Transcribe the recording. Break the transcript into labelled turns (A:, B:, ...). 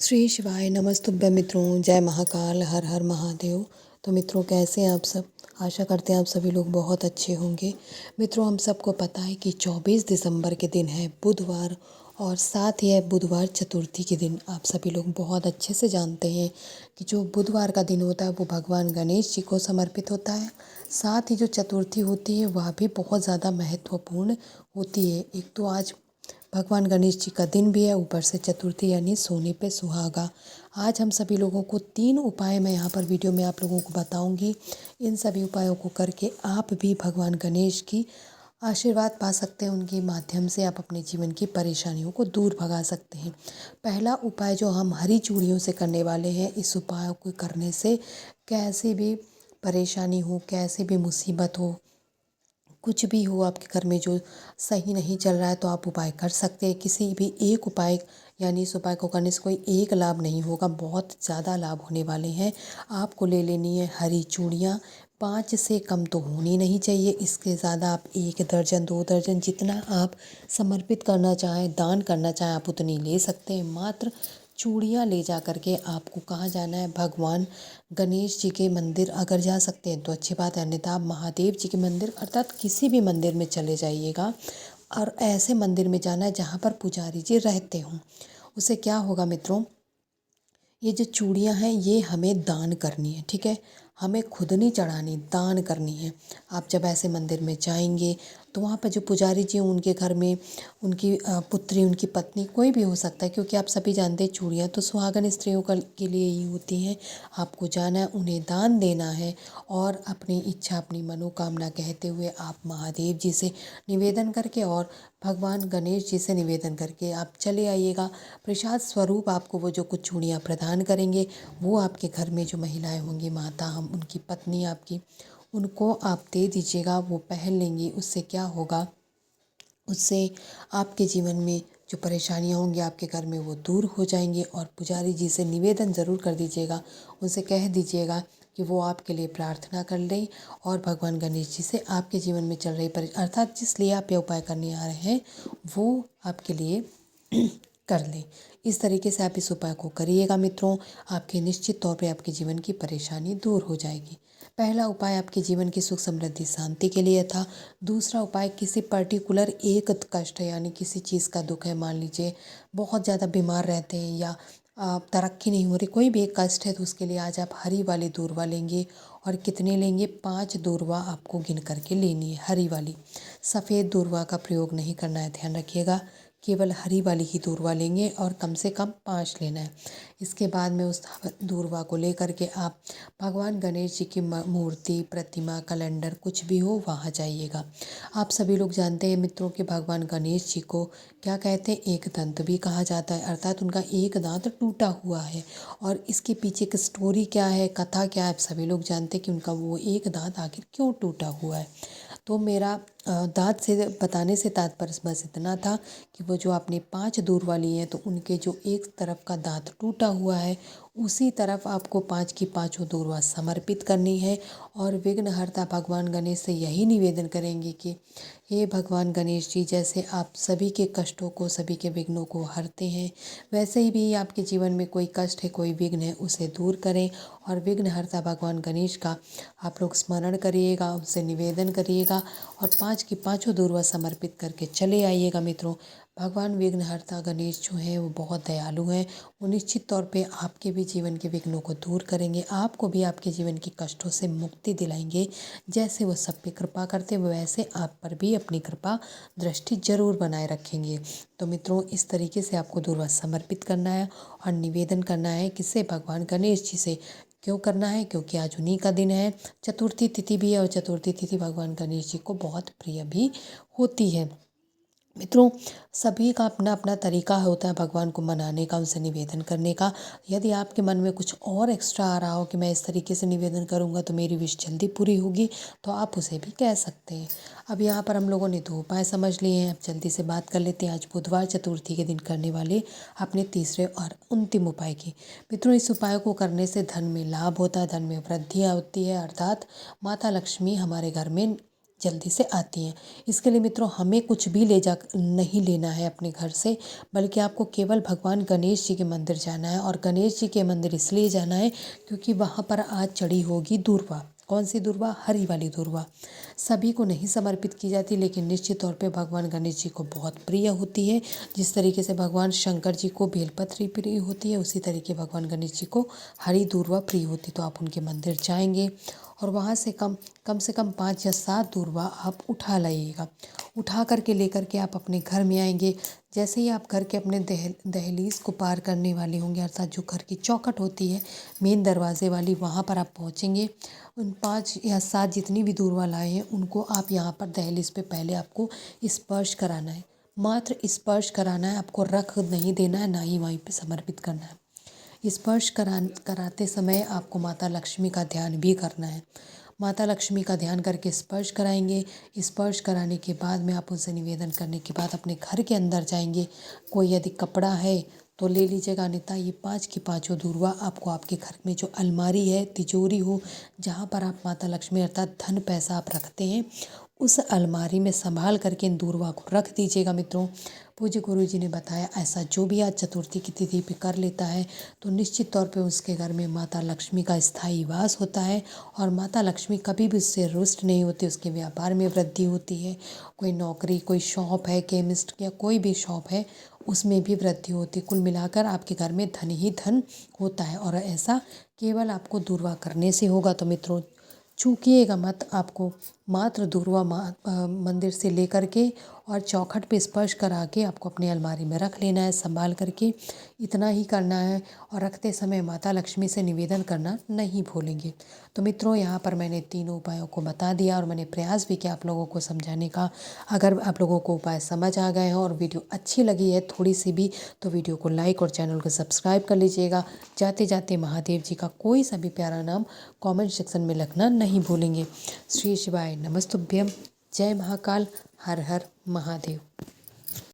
A: श्री शिवाय नमस्तुभ्यं मित्रों, जय महाकाल, हर हर महादेव। तो मित्रों, कैसे हैं आप सब? आशा करते हैं आप सभी लोग बहुत अच्छे होंगे। मित्रों, हम सबको पता है कि 24 दिसंबर के दिन है बुधवार, और साथ ही है बुधवार चतुर्थी के दिन। आप सभी लोग बहुत अच्छे से जानते हैं कि जो बुधवार का दिन होता है वो भगवान गणेश जी को समर्पित होता है। साथ ही जो चतुर्थी होती है वह भी बहुत ज़्यादा महत्वपूर्ण होती है। एक तो आज भगवान गणेश जी का दिन भी है, ऊपर से चतुर्थी यानी सोने पे सुहागा। आज हम सभी लोगों को 3 उपाय मैं यहाँ पर वीडियो में आप लोगों को बताऊंगी। इन सभी उपायों को करके आप भी भगवान गणेश की आशीर्वाद पा सकते हैं। उनके माध्यम से आप अपने जीवन की परेशानियों को दूर भगा सकते हैं। पहला उपाय जो हम हरी चूड़ियों से करने वाले हैं, इस उपाय को करने से कैसी भी परेशानी हो, कैसी भी मुसीबत हो, कुछ भी हो आपके घर में जो सही नहीं चल रहा है, तो आप उपाय कर सकते हैं। किसी भी एक उपाय यानी इस उपाय को करने से कोई एक लाभ नहीं होगा, बहुत ज़्यादा लाभ होने वाले हैं। आपको ले लेनी है हरी चूड़ियाँ। 5 से कम तो होनी नहीं चाहिए, इसके ज़्यादा आप 1 दर्जन 2 दर्जन जितना आप समर्पित करना चाहें, दान करना चाहें, आप उतनी ले सकते हैं। मात्र चूड़ियाँ ले जा कर के आपको कहाँ जाना है? भगवान गणेश जी के मंदिर अगर जा सकते हैं तो अच्छी बात है, अन्यथा आप महादेव जी के मंदिर अर्थात किसी भी मंदिर में चले जाइएगा। और ऐसे मंदिर में जाना है जहाँ पर पुजारी जी रहते हों। उससे क्या होगा मित्रों, ये जो चूड़ियाँ हैं ये हमें दान करनी है, ठीक है? हमें खुद नहीं चढ़ानी, दान करनी है। आप जब ऐसे मंदिर में जाएंगे तो वहाँ पर जो पुजारी जी हैं उनके घर में उनकी पुत्री, उनकी पत्नी, कोई भी हो सकता है, क्योंकि आप सभी जानते हैं चूड़ियाँ तो सुहागन स्त्रियों के लिए ही होती हैं। आपको जाना है, उन्हें दान देना है, और अपनी इच्छा, अपनी मनोकामना कहते हुए आप महादेव जी से निवेदन करके और भगवान गणेश जी से निवेदन करके आप चले आइएगा। प्रसाद स्वरूप आपको वो जो कुछ चूड़ियाँ प्रदान करेंगे वो आपके घर में जो महिलाएं होंगी, माता, हम उनकी पत्नी आपकी, उनको आप दे दीजिएगा। वो पहन लेंगी। उससे क्या होगा, उससे आपके जीवन में जो परेशानियां होंगी आपके घर में वो दूर हो जाएंगी। और पुजारी जी से निवेदन ज़रूर कर दीजिएगा, उनसे कह दीजिएगा कि वो आपके लिए प्रार्थना कर लें, और भगवान गणेश जी से आपके जीवन में चल रही अर्थात जिस लिए आप ये उपाय करने आ रहे हैं वो आपके लिए कर लें। इस तरीके से आप इस उपाय को करिएगा मित्रों, आपके निश्चित तौर पे आपके जीवन की परेशानी दूर हो जाएगी। पहला उपाय आपके जीवन की सुख समृद्धि शांति के लिए था। दूसरा उपाय किसी पर्टिकुलर एक कष्ट है, यानी किसी चीज़ का दुख है, मान लीजिए बहुत ज़्यादा बीमार रहते हैं या तरक्की नहीं हो रही, कोई भी एक कष्ट है, तो उसके लिए आज आप हरी वाली दूर्वा लेंगे। और कितने लेंगे? 5 दूर्वा आपको गिन करके लेनी है, हरी वाली। सफ़ेद दूर्वा का प्रयोग नहीं करना है, ध्यान रखिएगा। केवल हरी वाली ही दूर्वा लेंगे और कम से कम 5 लेना है। इसके बाद में उस दूर्वा को लेकर के आप भगवान गणेश जी की मूर्ति, प्रतिमा, कैलेंडर कुछ भी हो वहाँ जाइएगा। आप सभी लोग जानते हैं मित्रों कि भगवान गणेश जी को क्या कहते हैं? एक दंत भी कहा जाता है, अर्थात उनका एक दांत टूटा हुआ है। और इसके पीछे की स्टोरी क्या है, कथा क्या है, आप सभी लोग जानते हैं कि उनका वो एक दांत आखिर क्यों टूटा हुआ है। तो मेरा दांत से बताने से तात्पर्य बस इतना था कि वो जो आपने 5 दूर वाली हैं तो उनके जो एक तरफ का दांत टूटा हुआ है उसी तरफ आपको 5 की 5 दूर्वा समर्पित करनी है। और विघ्नहर्ता भगवान गणेश से यही निवेदन करेंगे कि हे भगवान गणेश जी, जैसे आप सभी के कष्टों को, सभी के विघ्नों को हरते हैं, वैसे ही भी आपके जीवन में कोई कष्ट है, कोई विघ्न है, उसे दूर करें। और विघ्नहर्ता भगवान गणेश का आप लोग स्मरण करिएगा, उनसे निवेदन करिएगा, और 5 की 5 दूर्वा समर्पित करके चले आइएगा मित्रों। भगवान विघ्नहर्ता गणेश जो हैं वो बहुत दयालु हैं। वो निश्चित तौर पे आपके भी जीवन के विघ्नों को दूर करेंगे, आपको भी आपके जीवन के कष्टों से मुक्ति दिलाएंगे। जैसे वो सब पे कृपा करते हैं वैसे आप पर भी अपनी कृपा दृष्टि जरूर बनाए रखेंगे। तो मित्रों, इस तरीके से आपको दूर्वा समर्पित करना है और निवेदन करना है किससे? भगवान गणेश जी से। क्यों करना है? क्योंकि आज उन्हीं का दिन है, चतुर्थी तिथि भी है, और चतुर्थी तिथि भगवान गणेश जी को बहुत प्रिय भी होती है। मित्रों, सभी का अपना अपना तरीका होता है भगवान को मनाने का, उनसे निवेदन करने का। यदि आपके मन में कुछ और एक्स्ट्रा आ रहा हो कि मैं इस तरीके से निवेदन करूंगा तो मेरी विश जल्दी पूरी होगी, तो आप उसे भी कह सकते हैं। अब यहाँ पर हम लोगों ने 2 उपाय समझ लिए हैं। अब जल्दी से बात कर लेते हैं आज बुधवार चतुर्थी के दिन करने वाले अपने तीसरे और अंतिम उपाय की। मित्रों, इस उपाय को करने से धन में लाभ होता है, धन में वृद्धि होती है, अर्थात माता लक्ष्मी हमारे घर में जल्दी से आती हैं। इसके लिए मित्रों हमें कुछ भी ले जा नहीं लेना है अपने घर से, बल्कि आपको केवल भगवान गणेश जी के मंदिर जाना है। और गणेश जी के मंदिर इसलिए जाना है क्योंकि वहाँ पर आज चढ़ी होगी दूर्वा। कौन सी दूर्वा? हरी वाली दूर्वा। सभी को नहीं समर्पित की जाती, लेकिन निश्चित तौर पे भगवान गणेश जी को बहुत प्रिय होती है। जिस तरीके से भगवान शंकर जी को बेलपत्री प्रिय होती है, उसी तरीके भगवान गणेश जी को हरी दूर्वा प्रिय होती। तो आप उनके मंदिर जाएंगे और वहाँ से कम से कम 5 या 7 दूर्वा आप उठा लाइएगा। उठा करके लेकर के आप अपने घर में आएंगे। जैसे ही आप घर के अपने दहलीज को पार करने वाले होंगे, अर्थात जो घर की चौखट होती है मेन दरवाजे वाली, वहाँ पर आप पहुँचेंगे। उन 5 या 7 जितनी भी दूर्वा लाए हैं उनको आप यहाँ पर दहलीज पे पहले आपको स्पर्श कराना है। मात्र स्पर्श कराना है, आपको रख नहीं देना है, ना ही वहीं पे समर्पित करना है। स्पर्श कराते समय आपको माता लक्ष्मी का ध्यान भी करना है। माता लक्ष्मी का ध्यान करके स्पर्श कराएंगे। स्पर्श कराने के बाद में आप उनसे निवेदन करने के बाद अपने घर के अंदर जाएंगे। कोई यदि कपड़ा है तो ले लीजिएगा, अन्यथा ये 5 की 5 दूर्वा आपको आपके घर में जो अलमारी है, तिजोरी हो, जहाँ पर आप माता लक्ष्मी अर्थात धन पैसा आप रखते हैं, उस अलमारी में संभाल करके इन दूर्वा को रख दीजिएगा। मित्रों पूज्य गुरु जी ने बताया ऐसा जो भी आज चतुर्थी की तिथि पे कर लेता है तो निश्चित तौर पे उसके घर में माता लक्ष्मी का स्थायी वास होता है। और माता लक्ष्मी कभी भी उससे रुष्ट नहीं होती, उसके व्यापार में वृद्धि होती है। कोई नौकरी, कोई शॉप है, केमिस्ट या कोई भी शॉप है, उसमें भी वृद्धि होती है। कुल मिलाकर आपके घर में धन ही धन होता है। और ऐसा केवल आपको दूर्वा करने से होगा। तो मित्रों चूकिएगा मत। आपको मात्र दूर्वा मंदिर से लेकर के और चौखट पे स्पर्श करा के आपको अपने अलमारी में रख लेना है संभाल करके। इतना ही करना है। और रखते समय माता लक्ष्मी से निवेदन करना नहीं भूलेंगे। तो मित्रों यहाँ पर मैंने तीनों उपायों को बता दिया और मैंने प्रयास भी किया आप लोगों को समझाने का। अगर आप लोगों को उपाय समझ आ गए हैं और वीडियो अच्छी लगी है थोड़ी सी भी, तो वीडियो को लाइक और चैनल को सब्सक्राइब कर लीजिएगा। जाते जाते महादेव जी का कोई सा भी प्यारा नाम कमेंट सेक्शन में लिखना नहीं भूलेंगे। श्री शिवाय नमस्तुभ्यम। जय महाकाल। हर हर महादेव।